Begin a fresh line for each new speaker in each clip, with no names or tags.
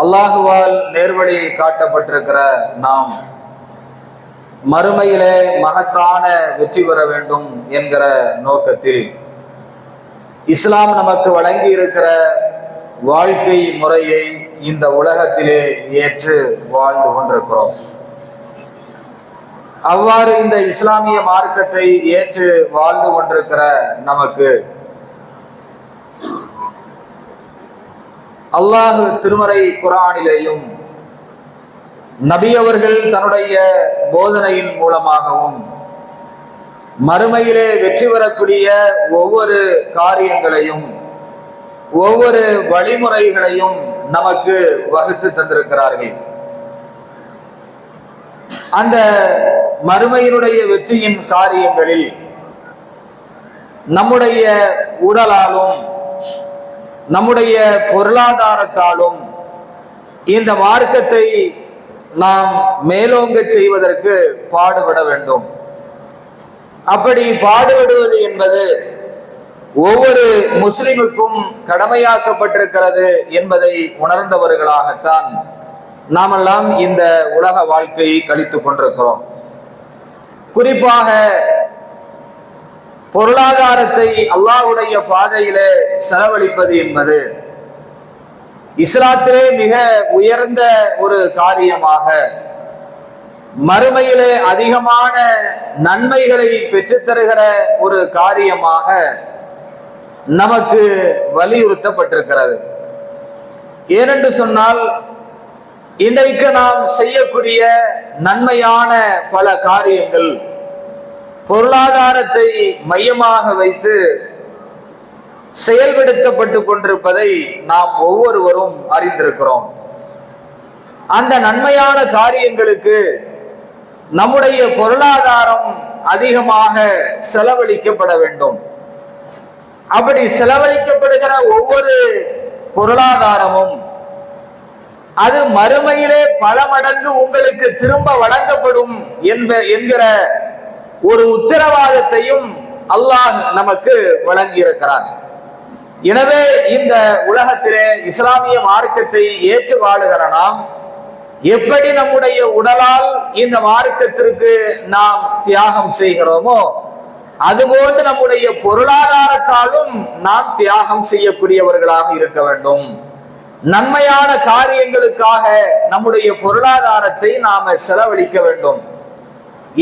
அல்லாஹுவால் நேர்வழி காட்டப்பட்டிருக்கிற நாம் மறுமையிலே மகத்தான வெற்றி பெற வேண்டும் என்கிற நோக்கத்தில் இஸ்லாம் நமக்கு வழங்கி இருக்கிற வாழ்க்கை முறையை இந்த உலகத்திலே ஏற்று வாழ்ந்து கொண்டிருக்கிறோம். அவ்வாறு இந்த இஸ்லாமிய மார்க்கத்தை ஏற்று வாழ்ந்து கொண்டிருக்கிற நமக்கு அல்லாஹ் திருமறை குர்ஆனிலேயும் நபி அவர்கள் தன்னுடைய போதனையின் மூலமாகவும் மறுமையிலே வெற்றி பெறக்கூடிய ஒவ்வொரு காரியங்களையும் ஒவ்வொரு வழிமுறைகளையும் நமக்கு வகுத்து தந்திருக்கிறார்கள். அந்த மறுமையினுடைய வெற்றியின் காரியங்களில் நம்முடைய உடலாலும் நம்முடைய பொருளாதாரத்தாலும் இந்த மார்க்கத்தை நாம் மேலோங்க செய்வதற்கு பாடுபட வேண்டும். அப்படி பாடுபடுவது என்பது ஒவ்வொரு முஸ்லிமுக்கும் கடமையாக்கப்பட்டிருக்கிறது என்பதை உணர்ந்தவர்களாகத்தான் நாமெல்லாம் இந்த உலக வாழ்க்கையை கழித்துக் கொண்டிருக்கிறோம். குறிப்பாக பொருளாதாரத்தை அல்லாஹ்வுடைய பாதையிலே செலவழிப்பது என்பது இஸ்லாத்திலே மிக உயர்ந்த ஒரு காரியமாக, மறுமையிலே அதிகமான நன்மைகளை பெற்றுத்தருகிற ஒரு காரியமாக நமக்கு வலியுறுத்தப்பட்டிருக்கிறது. ஏனென்று சொன்னால், இன்றைக்கு நாம் செய்யக்கூடிய நன்மையான பல காரியங்கள் பொருளாதாரத்தை மையமாக வைத்து செயல்படுத்தப்பட்டு கொண்டிருப்பதை நாம் ஒவ்வொருவரும் அறிந்திருக்கிறோம். அந்த நன்மையான காரியங்களுக்கு நம்முடைய பொருளாதாரம் அதிகமாக செலவழிக்கப்பட வேண்டும். அப்படி செலவழிக்கப்படுகிற ஒவ்வொரு பொருளாதாரமும் அது மறுமையிலே பல மடங்கு உங்களுக்கு திரும்ப வழங்கப்படும் என்கிற ஒரு உத்தரவாதத்தையும் அல்லாஹ் நமக்கு வழங்கி இருக்கிறான். எனவே இந்த உலகத்திலே இஸ்லாமிய மார்க்கத்தை ஏற்று வாழுகிற நாம் எப்படி நம்முடைய உடலால் இந்த மார்க்கத்திற்கு நாம் தியாகம் செய்கிறோமோ, அதுபோன்று நம்முடைய பொருளாதாரத்தாலும் நாம் தியாகம் செய்யக்கூடியவர்களாக இருக்க வேண்டும். நன்மையான காரியங்களுக்காக நம்முடைய பொருளாதாரத்தை நாம செலவழிக்க வேண்டும்.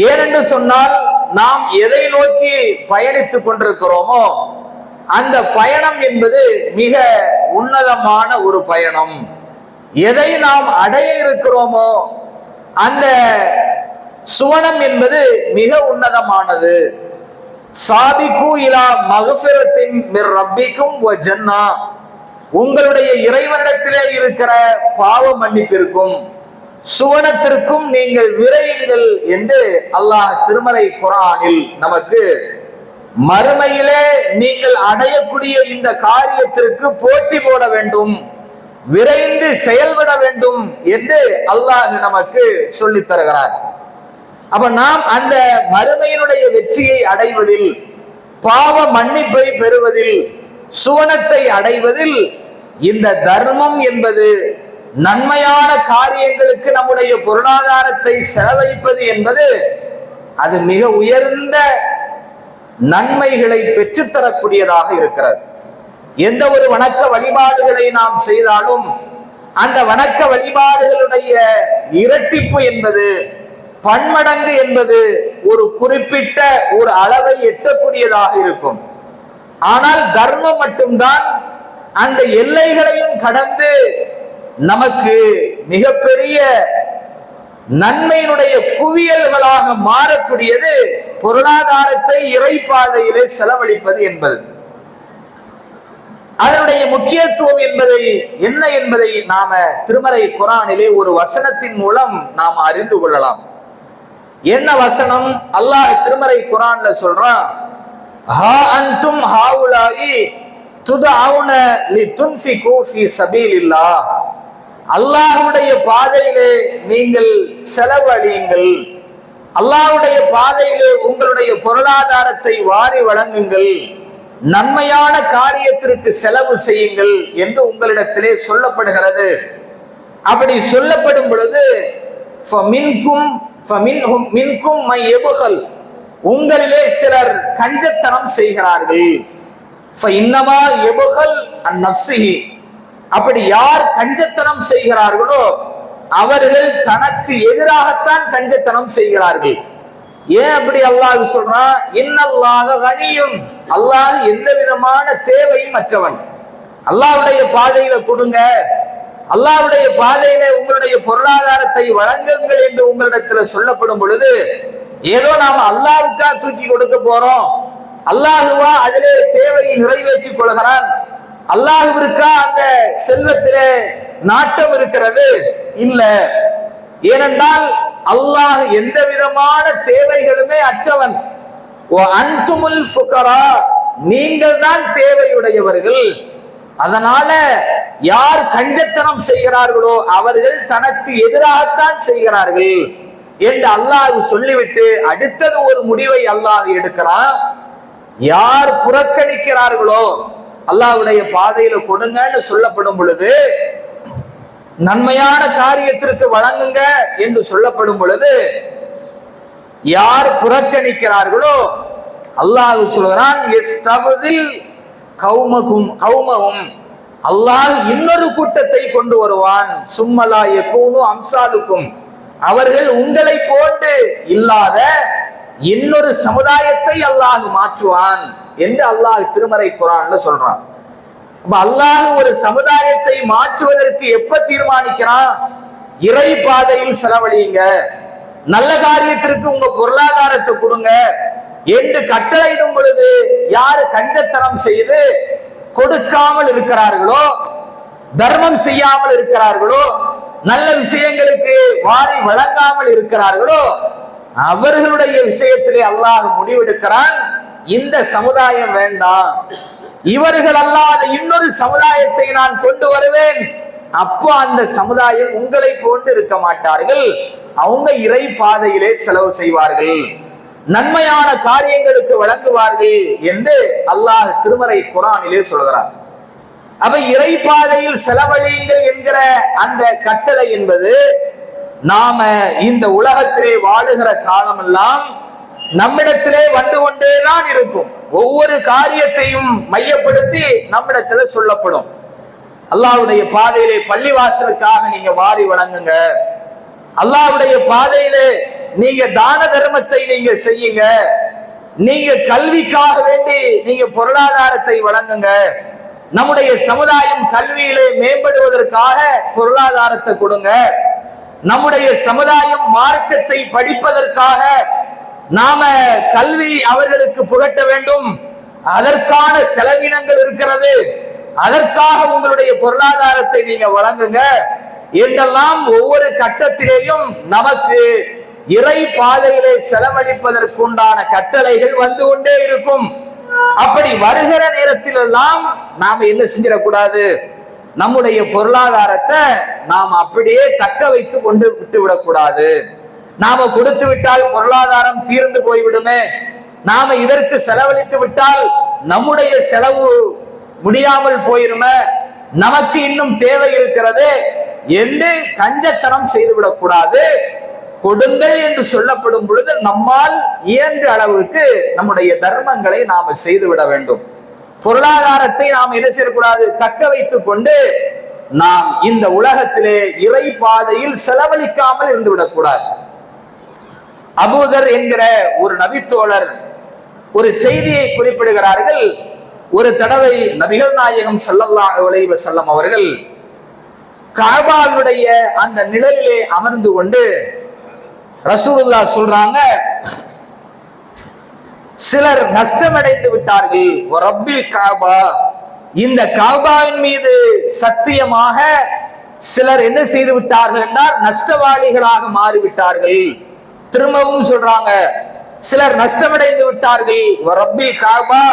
ஏனென்று சொன்னால், நாம் எதை நோக்கி பயணித்துக் கொண்டிருக்கிறோமோ அந்த பயணம் என்பது மிக உன்னதமான ஒரு பயணம். எதை நாம் அடைய இருக்கிறோமோ அந்த சுவனம் என்பது மிக உன்னதமானது. சாபிகு இலா மக்ஃபிரத்தின் மிர் ரப்பிக்கும் வ ஜன்னா, உங்களுடைய இறைவனிடத்திலே இருக்கிற பாவ மன்னிப்பிற்கும் சுவனத்திற்கும் நீங்கள் விரையுங்கள் என்று அல்லாஹ் திருமறை குர்ஆனில் நமக்கு மறுமையிலே நீங்கள் அடையக்கூடிய இந்த காரியத்திற்கு போட்டி போட வேண்டும், விரைந்து செயல்பட வேண்டும் என்று அல்லாஹ் நமக்கு சொல்லித் தருகிறார். அப்ப நாம் அந்த மறுமையினுடைய வெற்றியை அடைவதில், பாவ மன்னிப்பை பெறுவதில், சுவனத்தை அடைவதில் இந்த தர்மம் என்பது, நன்மையான காரியங்களுக்கு நம்முடைய பொருளாதாரத்தை செலவழிப்பது என்பது அது மிக உயர்ந்த நன்மைகளை பெற்றுத்தரக்கூடியதாக இருக்கிறது. எந்த ஒரு வணக்க வழிபாடுகளை நாம் செய்தாலும் அந்த வணக்க வழிபாடுகளுடைய இரட்டிப்பு என்பது, பன்மடங்கு என்பது ஒரு குறிப்பிட்ட ஒரு அளவை எட்டக்கூடியதாக இருக்கும். ஆனால் தர்மம் மட்டும்தான் அந்த எல்லைகளையும் கடந்து நமக்கு மிகப்பெரிய நன்மையினுடைய குவியல்களாக மாறக்கூடியது. பொருளாதாரத்தை இறைப்பாதையிலே செலவழிப்பது என்பது அதனுடைய முக்கியத்துவம் என்பதை என்ன என்பதை நாம திருமறை குர்ஆனிலே ஒரு வசனத்தின் மூலம் நாம் அறிந்து கொள்ளலாம். என்ன வசனம்? அல்லாஹ் திருமறை குர்ஆன்ல சொல்றான், ஹா அன்தும் ஹாவுலாயி துதஅவுன லிதுன்ஃபிகு ஃபீ ஸபீலில்லாஹ், அல்லாஹ்வுடைய பாதையிலே நீங்கள் செலவழியுங்கள், அல்லாஹ்வுடைய பாதையிலே உங்களுடைய பொருளாதாரத்தை வாரி வழங்குங்கள், நன்மையான காரியத்திற்கு செலவு செய்யுங்கள் என்று உங்களிடத்திலே சொல்லப்படுகிறது. அப்படி சொல்லப்படும் பொழுது உங்களிலே சிலர் கஞ்சத்தனம் செய்கிறார்கள். அப்படி யார் கஞ்சத்தனம் செய்கிறார்களோ அவர்கள் தனக்கு எதிராகத்தான் கஞ்சத்தனம் செய்கிறார்கள். ஏன் அப்படி அல்லாஹ் சொல்றான்? இன்னல்லாஹ கனியும், அல்லாஹ் எந்த விதமான தேவையும் அற்றவன். அல்லாஹ்வுடைய பாதையில கொடுங்க, அல்லாஹ்வுடைய பாதையில உங்களுடைய பொருளாதாரத்தை வழங்குங்கள் என்று உங்களிடத்துல சொல்லப்படும் பொழுது ஏதோ நாம அல்லாஹ்வுக்கா தூக்கி கொடுக்க போறோம், அல்லாஹுவா அதிலே தேவையை நிறைவேற்றிக் கொள்கிறான், அல்லாஹுவிற்கா அந்த செல்வத்திலே நாட்டம் இருக்கிறது இல்ல. ஏனென்றால் அல்லாஹ் எந்த விதமான தேவைகளுமே அற்றவன். அன்துமுல் ஃபுகரா, நீங்கள் தான் தேவையுடையவர்கள். அதனால யார் கஞ்சத்தனம் செய்கிறார்களோ அவர்கள் தனக்கு எதிராகத்தான் செய்கிறார்கள் என்று அல்லாஹ் சொல்லிவிட்டு அடுத்தது ஒரு முடிவை அல்லாஹ் எடுக்கிறான். யார் புறக்கணிக்கிறார்களோ அல்லாஹ்வுடைய பாதையில கொடுங்கன்னு சொல்லப்படும் பொழுது, நன்மையான காரியத்திற்கு வழங்குங்க என்று சொல்லப்படும் பொழுது யார் புறக்கணிக்கிறார்களோ அல்லாஹ் சொல்கிறான், அல்லாஹ் இன்னொரு கூட்டத்தை கொண்டு வருவான். சும்மலா யகூனு அம்சாலுக்கும், அவர்கள் உங்களை போன்று இல்லாத இன்னொரு சமுதாயத்தை அல்லாஹ் மாற்றுவான் என்று அல்லாஹ் திருமறை குர்ஆன்ல சொல்றான். அல்லாஹ் ஒரு சமுதாயத்தை மாற்றுவதற்கு எப்ப தீர்மானிக்கிறான்? இறை பாதையில் செலவழியுங்க, நல்ல காரியத்திற்கு உங்க பொருளாதாரத்தை கொடுங்க என்று கட்டளையிடும் பொழுது யாரு கஞ்சத்தனம் செய்து கொடுக்காமல் இருக்கிறார்களோ, தர்மம் செய்யாமல் இருக்கிறார்களோ, நல்ல விஷயங்களுக்கு வாரி வழங்காமல் இருக்கிறார்களோ அவர்களுடைய விஷயத்திலே அல்லாஹ் முடிவெடுக்கிறான், இந்த சமுதாயம் வேண்டாம், இவர்கள் அல்லாத இன்னொரு சமுதாயத்தை நான் கொண்டு வருவேன். அப்போ அந்த சமுதாயம் உங்களை போன்று இருக்க மாட்டார்கள், அவங்க இறை பாதையிலே செலவு செய்வார்கள், நன்மையான காரியங்களுக்கு வழங்குவார்கள் என்று அல்லாஹ் திருமறை குர்ஆனிலே சொல்கிறார். அப்ப இறை பாதையில் செலவழியுங்கள் என்கிற அந்த கட்டளை என்பது நாம இந்த உலகத்திலே வாழுகிற காலமெல்லாம் நம்மிடத்திலே வந்து கொண்டேதான் இருக்கும். ஒவ்வொரு காரியத்தையும் மையப்படுத்தி நம்மிடத்துல சொல்லப்படும். அல்லாஹ்வுடைய பாதையிலே பள்ளிவாசலுக்காக நீங்க வாரி வழங்குங்க, அல்லாஹ்வுடைய பாதையிலே நீங்க தான தர்மத்தை நீங்க செய்யுங்க, நீங்க கல்விக்காக வேண்டி நீங்க பொருளாதாரத்தை வழங்குங்க, நம்முடைய சமுதாயம் கல்வியிலே மேம்படுவதற்காக பொருளாதாரத்தை கொடுங்க, நம்முடைய சமுதாயம் மார்க்கத்தை படிப்பதற்காக நாம கல்வி அவர்களுக்கு புகட்ட வேண்டும், அதற்கான செலவினங்கள் இருக்கிறது, அதற்காக உங்களுடைய பொருளாதாரத்தை நீங்க வழங்குங்க என்றெல்லாம் ஒவ்வொரு கட்டத்திலேயும் நமக்கு இறை பாதையிலே செலவழிப்பதற்குண்டான கட்டளைகள் வந்து கொண்டே இருக்கும். அப்படி வருகிற நேரத்தில் எல்லாம் நாம என்ன செஞ்சிடக்கூடாது? நம்முடைய பொருளாதாரத்தை நாம் அப்படியே தக்க வைத்து கொண்டு விட்டு விடக்கூடாது. நாம கொடுத்து விட்டால் பொருளாதாரம் தீர்ந்து போய்விடுமே, நாம இதற்கு செலவழித்து விட்டால் நம்முடைய செலவு முடியாமல் போயிருமே, நமக்கு இன்னும் தேவை இருக்கிறது என்று கஞ்சத்தனம் செய்துவிடக் கூடாது. கொடுங்கள் என்று சொல்லப்படும் பொழுது நம்மால் இயன்ற அளவுக்கு நம்முடைய தர்மங்களை நாம செய்துவிட வேண்டும். பொருளாதாரத்தை நாம் என்ன செய்யக்கூடாது? தக்க வைத்துக் கொண்டு நாம் இந்த உலகத்திலே இறை பாதையில் செலவழிக்காமல் இருந்து விடக்கூடாது. அபூதர் என்கிற ஒரு நபித்தோழர் ஒரு செய்தியை குறிப்பிடுகிறார்கள். ஒரு தடவை நபிகள் நாயகம் ஸல்லல்லாஹு அலைஹி வஸல்லம் அவர்கள் காபாவுடைய அந்த நிழலிலே அமர்ந்து கொண்டு ரசூலுல்லாஹ் சொல்றாங்க, சிலர் நஷ்டமடைந்து விட்டார்கள். ரப்பில் காபா, இந்த காபாவின் மீது சத்தியமாக சிலர் என்ன செய்து விட்டார்கள் என்றால் நஷ்டவாளிகளாக மாறிவிட்டார்கள். திரும்பவும் சொல்றாங்க, சிலர் நஷ்டமடைந்து விட்டார்கள். ரப்பில் காபா,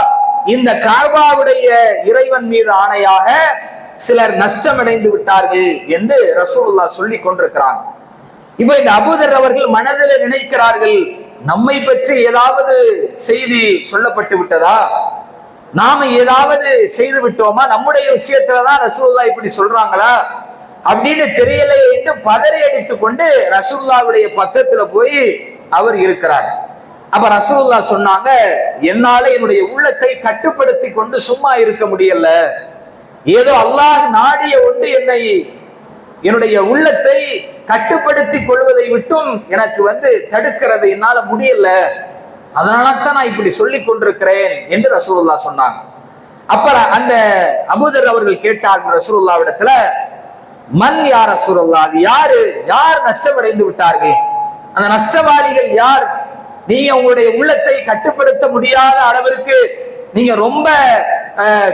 இந்த காபாவுடைய இறைவன் மீது ஆணையாக சிலர் நஷ்டமடைந்து விட்டார்கள் என்று ரசூலுல்லாஹ் சொல்லி கொண்டிருக்கிறாங்க. இப்ப இந்த அபூதர் அவர்கள் மனதில் நினைக்கிறார்கள், நம்மை பற்றி ஏதாவது செய்தி சொல்லப்பட்டு விட்டதா, நாம ஏதாவது செய்து விட்டோமா, நம்முடைய விஷயத்துலதான் ரசூலுல்லாஹ் இப்படி சொல்றாங்களா அப்படின்னு தெரியலையே என்று பதறி அடித்துக் கொண்டு ரசூலுல்லாஹ்வுடைய பக்கத்துல போய் அவர் இருக்கிறார். அப்ப ரசூலுல்லாஹ் சொன்னாங்க, என்னால என்னுடைய உள்ளத்தை கட்டுப்படுத்தி கொண்டு சும்மா இருக்க முடியல. ஏதோ அல்லாஹ் நாடிய ஒன்று என்னுடைய உள்ளத்தை கட்டுப்படுத்தி கொள்வதை விட்டும் எனக்கு தடுக்கிறது, என்னால முடியல. அதனாலதான் நான் இப்படி சொல்லிக் கொண்டிருக்கிறேன் என்று ரசூலுல்லாஹ் சொன்னாங்க. அப்புறம் அந்த அபூதர் அவர்கள் கேட்டார்கள் ரசூலுல்லாஹ்விடத்துல, மன் யா ரசூலுல்லாஹ், அது யார் நஷ்டமடைந்து விட்டார்கள், அந்த நஷ்டவாளிகள் யார்? நீங்க உங்களுடைய உள்ளத்தை கட்டுப்படுத்த முடியாத அளவிற்கு நீங்க ரொம்ப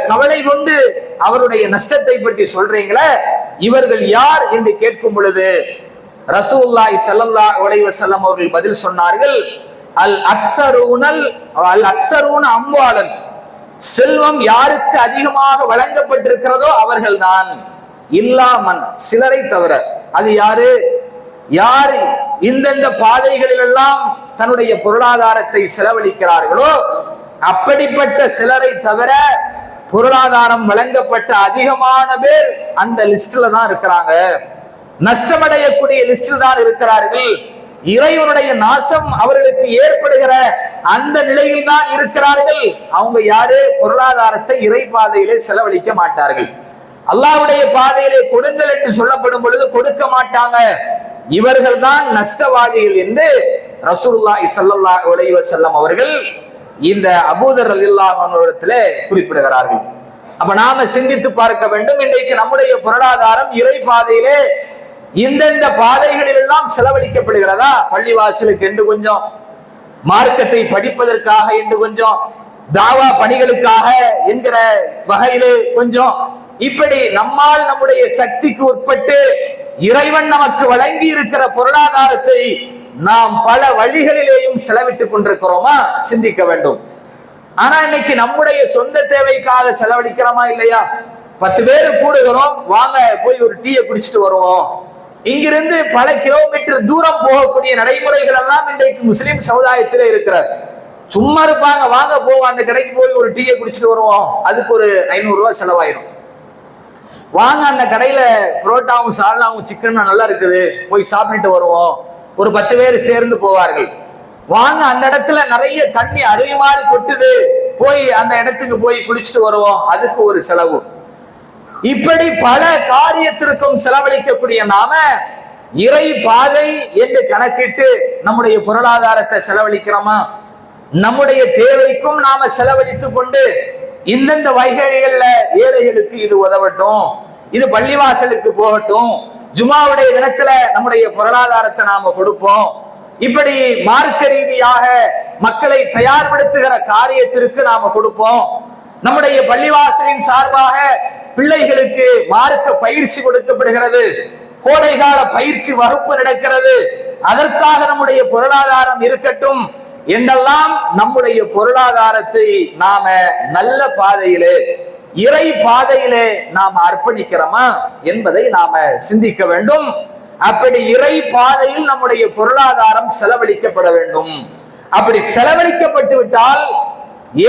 கவலை கொண்டு அவருடைய நஷ்டத்தை பற்றி சொல்றீங்களே, இவர்கள் யார் என்று கேட்கும் பொழுது ரசூலுல்லாஹி ஸல்லல்லாஹு அலைஹி வஸல்லம் அவர்கள் பதில் சொன்னார்கள், அல் அக்ஸரூன அம்வாலன், செல்வம் யாருக்கு அதிகமாக வழங்கப்பட்டிருக்கிறதோ அவர்கள் தான், இல்லாமன், சிலரை தவிர. அது யாரு இந்தந்த பாதைகளில் எல்லாம் தன்னுடைய பொருளாதாரத்தை செலவழிக்கிறார்களோ அப்படிப்பட்ட சிலரை தவிர பொருளாதாரம் வழங்கப்பட்ட அதிகமான பேர் அந்த லிஸ்ட்ல தான் இருக்கிறாங்க, நஷ்டமடையக்கூடிய லிஸ்டில் தான் இருக்கிறார்கள். இறைவனுடைய நாசம் அவர்களுக்கு ஏற்படுகிற அந்த நிலையில் தான் இருக்கிறார்கள். அவங்க யாரு? பொருளாதாரத்தை இறை பாதையிலே செலவழிக்க மாட்டார்கள். அல்லாஹ்வுடைய பாதையிலே கொடுங்கள் என்று சொல்லப்படும் பொழுது கொடுக்க மாட்டாங்க. இவர்கள் தான் நஷ்டவாளிகள் என்று ரசூலுல்லாஹி ஸல்லல்லாஹு அலைஹி வஸல்லம் அவர்கள் இந்த அபூதர் ரலியல்லாஹு அன்ஹு இடத்திலே குறிப்பிடுகிறார்கள். அப்ப நாம சிந்தித்து பார்க்க வேண்டும், இன்றைக்கு நம்முடைய பொருளாதாரம் இறை பாதையிலே இந்தந்த பாதைகளில் எல்லாம் செலவழிக்கப்படுகிறதா? பள்ளிவாசலுக்கு என்று கொஞ்சம், மார்க்கத்தை படிப்பதற்காக என்று கொஞ்சம், தாவா பணிகளுக்காக என்கிற வகையிலே கொஞ்சம், இப்படி நம்மால் நம்முடைய சக்திக்கு உட்பட்டு இறைவன் நமக்கு வழங்கி இருக்கிற பொருளாதாரத்தை நாம் பல வழிகளிலேயும் செலவிட்டுக் கொண்டிருக்கிறோமா? சிந்திக்க வேண்டும். ஆனா இன்னைக்கு நம்முடைய சொந்த தேவைக்காக செலவழிக்கிறோமா இல்லையா? 10 பேர் கூடுகிறோம், வாங்க போய் ஒரு டீயை குடிச்சிட்டு வருவோம். இங்கிருந்து பல கிலோமீட்டர் தூரம் போகக்கூடிய நடைமுறைகள் எல்லாம் இன்றைக்கு முஸ்லிம் சமுதாயத்திலே இருக்கிறார். சும்மா இருப்பாங்க, வாங்க போவோம் அந்த கடைக்கு போய் ஒரு டீயை குடிச்சிட்டு வருவோம், அதுக்கு ஒரு 500 ரூபாய் செலவாயிரும். வாங்க அந்த கடையில புரோட்டாவும் சால்னாவும் சிக்கனும் நல்லா இருக்குது, போய் சாப்பிட்டுட்டு வருவோம், ஒரு 10 பேர் சேர்ந்து போவார்கள். வாங்க அந்த இடத்துல நிறைய தண்ணி அருவிமாறு கொட்டுது, போய் அந்த இடத்துக்கு போய் குளிச்சுட்டு வருவோம், அதுக்கு ஒரு செலவு. இப்படி பல காரியத்திற்கும் செலவழிக்கக்கூடிய நாம இறை பாதை என்று கணக்கிட்டு நம்முடைய பொருளாதாரத்தை செலவழிக்கிறோமா? நம்முடைய தேவைக்கும் நாம செலவழித்துக் கொண்டு இந்தந்த வகைகள்ல ஏழைகளுக்கு இது உதவட்டும், இது பள்ளிவாசலுக்கு போகட்டும், ஜுமாவுடைய தினத்துல நம்முடைய பொருளாதாரத்தை நாம கொடுப்போம், இப்படி மார்க்க ரீதியாக மக்களை தயார்படுத்துகிற காரியத்திற்கு நாம கொடுப்போம், நம்முடைய பள்ளிவாசலின் சார்பாக பிள்ளைகளுக்கு மார்க்க பயிற்சி கொடுக்கப்படுகிறது, கோடைகால பயிற்சி வகுப்பு நடக்கிறது, அதற்காக நம்முடைய பொருளாதாரம் இருக்கட்டும் என்றெல்லாம் நம்முடைய பொருளாதாரத்தை நாம நல்ல பாதையிலே இறை பாதையிலே நாம் அர்ப்பணிக்கிறோமா என்பதை நாம சிந்திக்க வேண்டும். அப்படி இறை பாதையில் நம்முடைய பொருளாதாரம் செலவழிக்கப்பட வேண்டும். அப்படி செலவழிக்கப்பட்டு விட்டால்,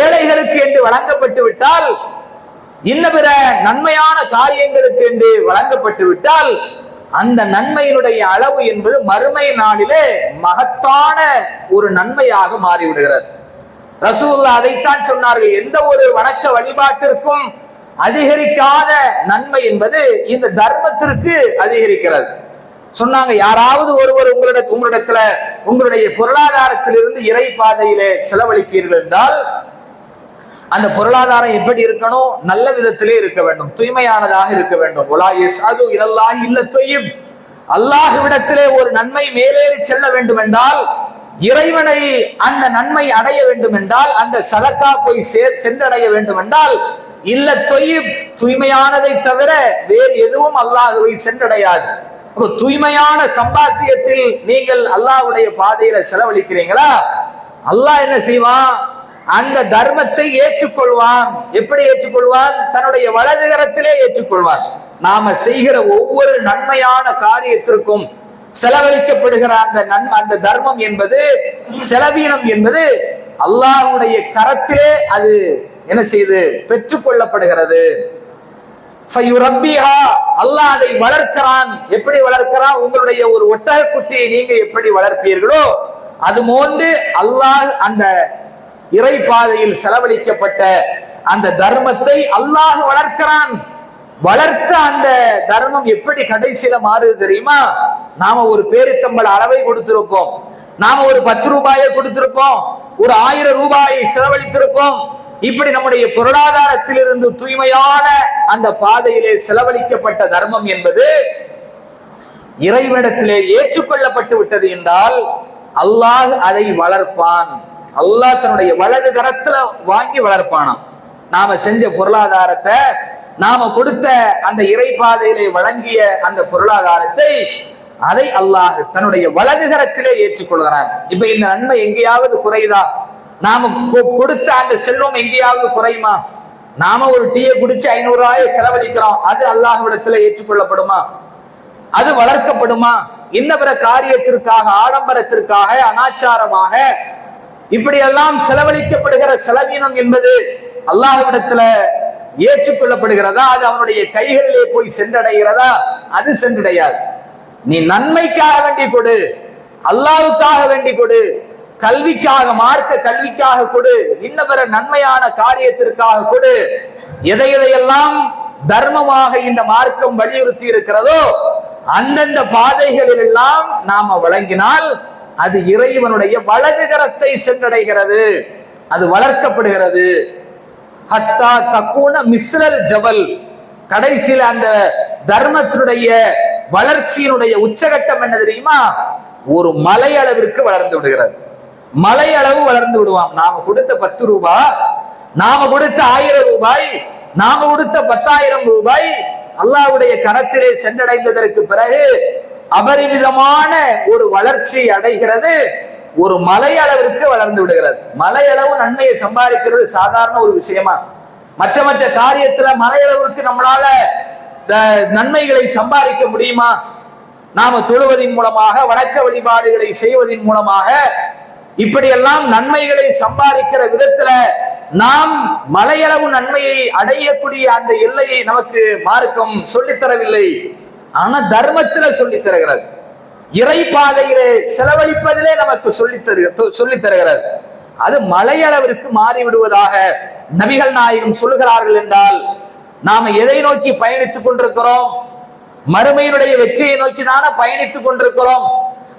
ஏழைகளுக்கு என்று வழங்கப்பட்டு விட்டால், இன்ன பிற நன்மையான காரியங்களுக்கு என்று வழங்கப்பட்டு விட்டால், அந்த நன்மையினுடைய அளவு என்பது மறுமை நாளிலே மகத்தான ஒரு நன்மையாக மாறிவிடுகிறது. ரசூலுல்லாஹ் அதைத்தான் சொன்னார்கள், எந்த ஒரு வணக்க வழிபாட்டிற்கும் அதிகரிக்காத நன்மை என்பது இந்த தர்மத்திற்கு அதிகரிக்கிறது. சொன்னாங்க, யாராவது ஒருவர் உங்களிடத்துல உங்களுடைய பொருளாதாரத்திலிருந்து இறை பாதையிலே செலவழிப்பீர்கள் என்றால் அந்த பொருளாதாரம் எப்படி இருக்கணும்? நல்ல விதத்திலே இருக்க வேண்டும், தூய்மையானதாக இருக்க வேண்டும். அல்லாஹ்விடத்திலே ஒரு நன்மை மேலேறி செல்ல வேண்டும் என்றால், இறைவனை அந்த நன்மை அடைய வேண்டும் என்றால், அந்த சதக்கா போய் சென்றடைய வேண்டும் என்றால், இல்ல தொய்யிப், தூய்மையானதை தவிர வேறு எதுவும் அல்லாஹ்வை சென்றடையாது. அப்ப தூய்மையான சம்பாத்தியத்தில் நீங்கள் அல்லாஹ்வுடைய பாதையில செலவழிக்கிறீங்களா? அல்லாஹ் என்ன செய்வான்? அந்த தர்மத்தை ஏற்றுக்கொள்வான். எப்படி ஏற்றுக்கொள்வான்? தன்னுடைய வலதுகரத்திலே ஏற்றுக்கொள்வான். நாம செய்கிற ஒவ்வொரு நன்மையான காரியத்திற்கும் செலவழிக்கப்படுகிற அந்த தர்மம் என்பது, செலவீனம் என்பது அல்லாஹ்வுடைய கரத்திலே அது என்ன செய்து பெற்றுக்கொள்ளப்படுகிறது. அல்லாஹ் அதை வளர்க்கிறான். எப்படி வளர்க்கிறான்? உங்களுடைய ஒரு ஒட்டக குட்டியை நீங்க எப்படி வளர்ப்பீர்களோ அது போன்று அல்லாஹ் அந்த இறை பாதையில் செலவழிக்கப்பட்ட அந்த தர்மத்தை அல்லாஹ் வளர்க்கிறான். வளர்த்த அந்த தர்மம் எப்படி கடைசியில மாறுது தெரியுமா? நாம ஒரு பேரித்தம்பள அளவை கொடுத்திருப்போம், நாம ஒரு 10 ரூபாயை கொடுத்திருப்போம், ஒரு 1000 ரூபாயை செலவழித்திருப்போம். இப்படி நம்முடைய பொருளாதாரத்தில் இருந்து தூய்மையான அந்த பாதையிலே செலவழிக்கப்பட்ட தர்மம் என்பது இறைவனிடத்திலே ஏற்றுக்கொள்ளப்பட்டு விட்டது என்றால் அல்லாஹ் அதை வளர்ப்பான். அல்லாஹ் தன்னுடைய வலது கரத்துல வாங்கி வளர்ப்பானாம். நாம செஞ்ச பொருளாதாரத்தை, நாம கொடுத்த அந்த இறை பாதையிலே வழங்கிய அந்த பொருளாதாரத்தை அதை அல்லாஹ் தன்னுடைய வலது கரத்திலே ஏற்றுக்கொள்கிறான். இப்ப இந்த நன்மை எங்கேயாவது குறையுதா? நாம கொடுத்த அந்த செல்வம் எங்கேயாவது குறையுமா? நாம ஒரு டீயை குடிச்சு 500 ரூபாயை செலவழிக்கிறோம், அது அல்லாஹ்விடத்துல ஏற்றுக்கொள்ளப்படுமா? அது வளர்க்கப்படுமா? இன்ன பிற காரியத்திற்காக, ஆடம்பரத்திற்காக, அனாச்சாரமாக இப்படியெல்லாம் செலவழிக்கப்படுகிற செலவீனம் என்பது அல்லாஹ்விடத்துல ஏற்றுக்கொள்ளப்படுகிறதா? அது அவனுடைய கைகளிலே போய் சென்றடைகிறதா? அது சென்றடையாது. நீ நன்மைக்காக வேண்டி கொடு, அல்லாஹ்வுக்காக வேண்டி கொடு, கல்விக்காக, மார்க்க கல்விக்காக கொடு, இன்ன பிற நன்மையான காரியத்திற்காக கொடு. எதையெல்லாம் தர்மமாக இந்த மார்க்கம் வலியுறுத்தி இருக்கிறதோ அந்தந்த பாதைகளில் எல்லாம் நாம வழங்கினால் அது இறைவனுடைய வலது கரத்தை சென்றடைகிறது, அது வளர்க்கப்படுகிறது. ஹத்தா தக்கூன மிஸ்ரல் ஜபல், கடைசியில் அந்த தர்மத்தினுடைய வளர்ச்சியினுடைய உச்சகட்டம் என்ன தெரியுமா? ஒரு மலை அளவிற்கு வளர்ந்து விடுகிறது. மலை அளவு வளர்ந்து விடுவான். நாம கொடுத்த 10 ரூபாய், நாம கொடுத்த 1000 ரூபாய், நாம கொடுத்த 10,000 ரூபாய் அல்லாஹ்வுடைய கரத்திலே சென்றடைந்ததற்கு பிறகு அபரிமிதமான ஒரு வளர்ச்சி அடைகிறது. ஒரு மலை அளவிற்கு வளர்ந்து விடுகிறது. மலை அளவு நன்மையை சம்பாதிக்கிறது சாதாரண ஒரு விஷயமா? மற்ற மற்ற காரியத்துல மலை அளவிற்கு நம்மளால நன்மைகளை சம்பாதிக்க முடியுமா? நாம தொழுவதின் மூலமாக, வணக்க வழிபாடுகளை செய்வதன் மூலமாக இப்படியெல்லாம் நன்மைகளை சம்பாதிக்கிற விதத்துல நாம் மலையளவு நன்மையை அடையக்கூடிய அந்த எல்லையை நமக்கு மார்க்கம் சொல்லித்தரவில்லை. ஆனா தர்மத்துல சொல்லித் தருகிறது, இறை பாதையிலே செலவழிப்பதிலே நமக்கு சொல்லித் தருகிறது. அது மலையளவிற்கு மாறிவிடுவதாக நபிகள் நாயகம் சொல்லுகிறார்கள் என்றால் நாம எதை நோக்கி பயணித்துக் கொண்டிருக்கிறோம்? மறுமையினுடைய வெற்றியை நோக்கி தானே பயணித்துக் கொண்டிருக்கிறோம்.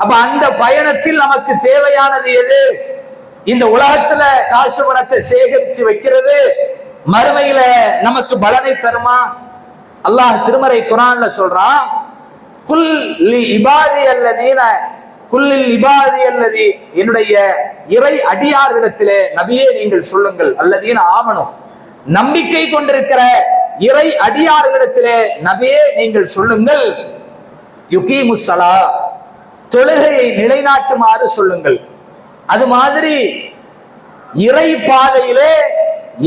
அப்ப அந்த பயணத்தில் நமக்கு தேவையானது எது? இந்த உலகத்துல காசு பணத்தை சேகரித்து வைக்கிறது மறுமையில நமக்கு பலனை தருமா? அல்லாஹ் திருமறை குர்ஆன்ல சொல்றான், குல் லி இபாதி அல்லதீன குல்லில் இபாதி அல்லதி, என்னுடைய இறை அடியார்களிடத்திலே நபியே நீங்கள் சொல்லுங்கள், அல்லதீன ஆமனும், நம்பிக்கை கொண்டிருக்கிற இறை அடியார்களிடத்திலே நபியே நீங்கள் சொல்லுங்கள், யுகீமுஸ்ஸலா, தொழுகையை நிலைநாட்டுமாறு சொல்லுங்கள். அது மாதிரி இறை பாதையிலே